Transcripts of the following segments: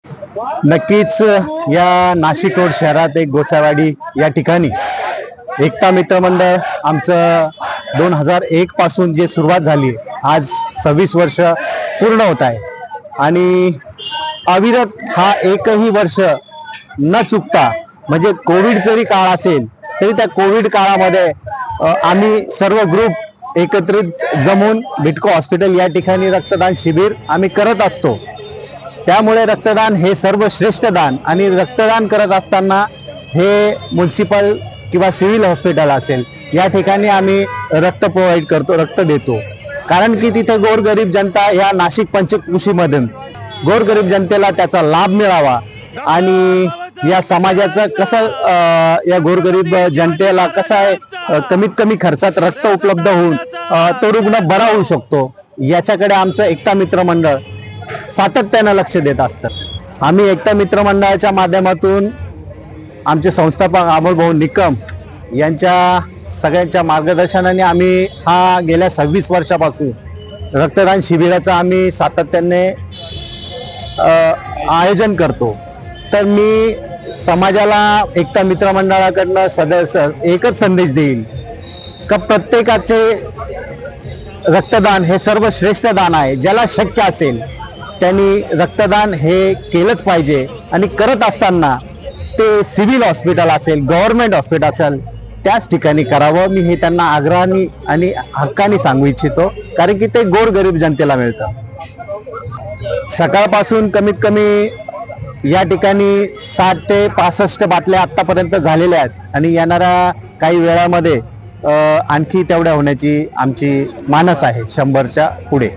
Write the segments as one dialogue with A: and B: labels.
A: नक्कीच या नाशिक रोड शहरात एक गोसावाडी या ठिकाणी एकता मित्र मंडळ आमचं 2001 पासून जे सुरुवात झाली आज 26 वर्ष पूर्ण होत आहे आणि अविरत हा एकही वर्ष न चुकता म्हणजे कोविड जरी काळ असेल तरी त्या कोविड काळामध्ये आम्ही सर्व ग्रुप एकत्रित जमून बिटको हॉस्पिटल या ठिकाणी रक्तदान शिबिर आम्ही करत असतो। त्यामुळे रक्तदान हे सर्वश्रेष्ठ दान आणि रक्तदान करत असताना हे म्युन्सिपल किंवा सिव्हिल हॉस्पिटल असेल या ठिकाणी आम्ही रक्त प्रोव्हाइड करतो, रक्त देतो, कारण की तिथे गोरगरीब जनता या नाशिक पंचक्रोशीमधून गोरगरीब जनतेला त्याचा लाभ मिळावा आणि या समाजाचं कसं या गोरगरीब जनतेला कसं आहे कमीत कमी खर्चात रक्त उपलब्ध होऊन तो रुग्ण बरा होऊ शकतो याच्याकडे आमचं एकता मित्र मंडळ सातत्यानं लक्ष देत असतं। आम्ही एकता मित्र मंडळाच्या माध्यमातून आमचे संस्थापक अमोल भाऊ निकम यांच्या सगळ्यांच्या मार्गदर्शनाने आम्ही हा गेल्या 26 वर्षापासून रक्तदान शिबिराचं आम्ही सातत्याने आयोजन करतो। तर मी समाजाला एकता मित्र मंडळाकडनं एकच संदेश देईल का प्रत्येकाचे रक्तदान हे सर्वश्रेष्ठ दान आहे। ज्याला शक्य असेल त्यांनी रक्तदान हे केलंच पाहिजे आणि करत असताना ते सिव्हिल हॉस्पिटल असेल गव्हर्नमेंट हॉस्पिटल असेल त्याच ठिकाणी करावं। मी हे त्यांना आग्रहाने आणि हक्काने सांगू इच्छितो, कारण की ते गोरगरीब जनतेला मिळतं। सकाळपासून कमीत कमी या ठिकाणी 60 ते 65 बाटल्या आतापर्यंत झालेल्या आहेत आणि येणाऱ्या काही वेळामध्ये आणखी तेवढ्या होण्याची आमची मानस आहे 100च्या पुढे।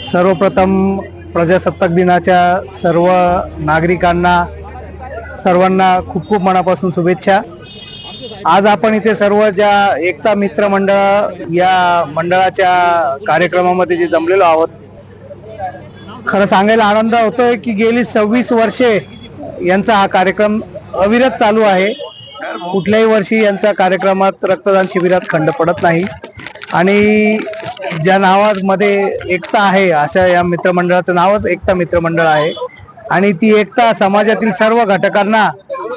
B: सर्वप्रथम प्रजासत्ताक दिनाच्या सर्व नागरिकांना सर्वांना खूप खूप मनापासून शुभेच्छा। आज आपण इथे सर्व ज्या एकता मित्र मंडळ या मंडळाच्या कार्यक्रमामध्ये जे जमलेलो आहोत, खरं सांगायला आनंद होतोय की गेली 26 वर्षे यांचा हा कार्यक्रम अविरत चालू आहे। कुठल्याही वर्षी यांच्या कार्यक्रमात रक्तदान शिबिरात खंड पडत नाही आणि ज्या नावामध्ये एकता आहे अशा या मित्रमंडळाचं नावच एकता मित्र मंडळ आहे आणि ती एकता समाजातील सर्व घटकांना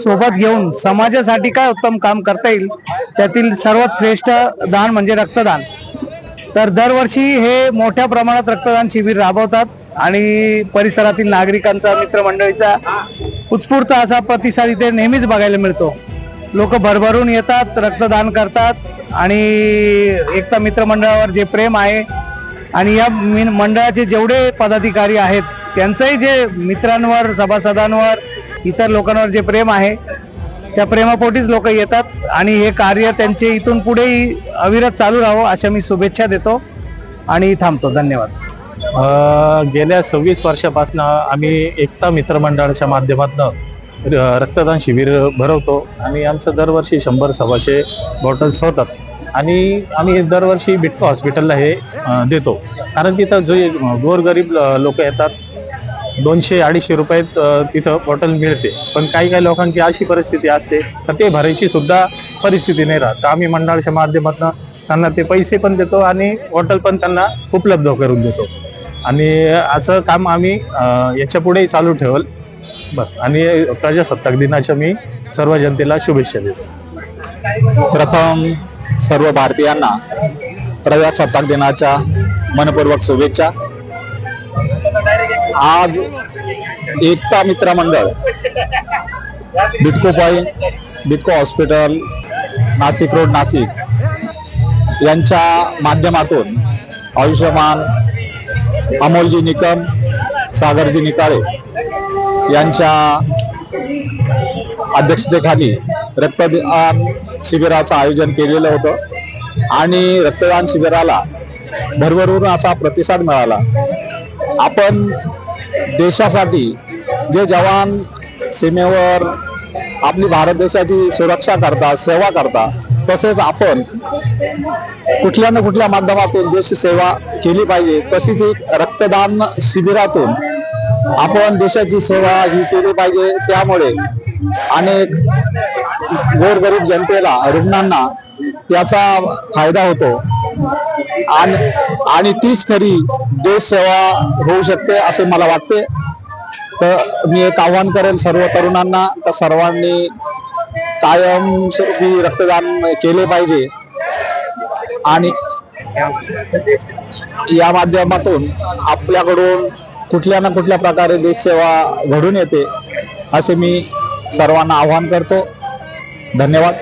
B: सोबत घेऊन समाजासाठी काय उत्तम काम करता येईल त्यातील सर्वात श्रेष्ठ दान म्हणजे रक्तदान। तर दरवर्षी हे मोठ्या प्रमाणात रक्तदान शिबिर राबवतात आणि परिसरातील नागरिकांचा मित्रमंडळीचा उत्स्फूर्त असा प्रतिसाद इथे नेहमीच बघायला मिळतो। लोक भरभरून येतात, रक्तदान करतात आणि एकता मित्र मंडळावर जे प्रेम आहे आणि या मंडळाचे जेवढे पदाधिकारी आहेत त्यांचंही जे मित्रांवर सभासदांवर इतर लोकांवर जे प्रेम आहे त्या प्रेमापोटीच लोक येतात आणि हे कार्य त्यांचे इथून पुढेही अविरत चालू राहावं अशा मी शुभेच्छा देतो आणि थांबतो। धन्यवाद।
C: गेल्या 26 वर्षापासून आम्ही एकता मित्र मंडळाच्या माध्यमातून रक्तदान शिबिर भरवतो आणि आमचं दरवर्षी 100-125 बॉटल्स होतात आणि आम्ही दरवर्षी बिटको हॉस्पिटलला हे देतो, कारण तिथं जे गोरगरीब लोक येतात 200-250 रुपयात तिथं बॉटल मिळते, पण काही लोकांची अशी परिस्थिती असते तर ते भरायची सुद्धा परिस्थिती नाही राहत। आम्ही मंडळाच्या माध्यमातून त्यांना ते पैसे पण देतो आणि बॉटल पण त्यांना उपलब्ध करून देतो आणि असं काम आम्ही याच्या पुढेही चालू ठेवल बस। आणि प्रजासत्ताक दिनाच्या मी सर्व जनतेला शुभेच्छा देतो।
A: प्रथम सर्व भारतीयांना प्रजासत्ताक दिनाच्या मनपूर्वक शुभेच्छा। आज एकता मित्र मंडळ Bytco point Bytco hospital Nashik road Nashik यांच्या माध्यमातून आयुष्यमान अमोलजी निकम सागरजी निकाळे यांच्या अध्यक्षतेखाली रक्तदान शिबिराचं आयोजन केलेलं होतं आणि रक्तदान शिबिराला भरभरून असा प्रतिसाद मिळाला। आपण देशासाठी जे जवान सीमेवर आपली भारत देशाची सुरक्षा करतात, सेवा करतात, तसेच आपण कुठल्या ना कुठल्या माध्यमातून देश सेवा केली पाहिजे। तशीच एक रक्तदान शिबिरातून आपण देशाची सेवा ही केली पाहिजे। त्यामुळे अनेक गोरगरीब जनतेला रुग्णांना त्याचा फायदा होतो आणि तीच खरी देश सेवा होऊ शकते असे मला वाटते।
D: तर मी एक आव्हान करेल सर्व तरुणांना, तर सर्वांनी कायमस्वरूपी रक्तदान केले पाहिजे आणि या माध्यमातून आपल्याकडून कुठल्या ना कुठल्या प्रकारे देशसेवा घडून येते असे मी सर्वांना आवाहन करतो. धन्यवाद.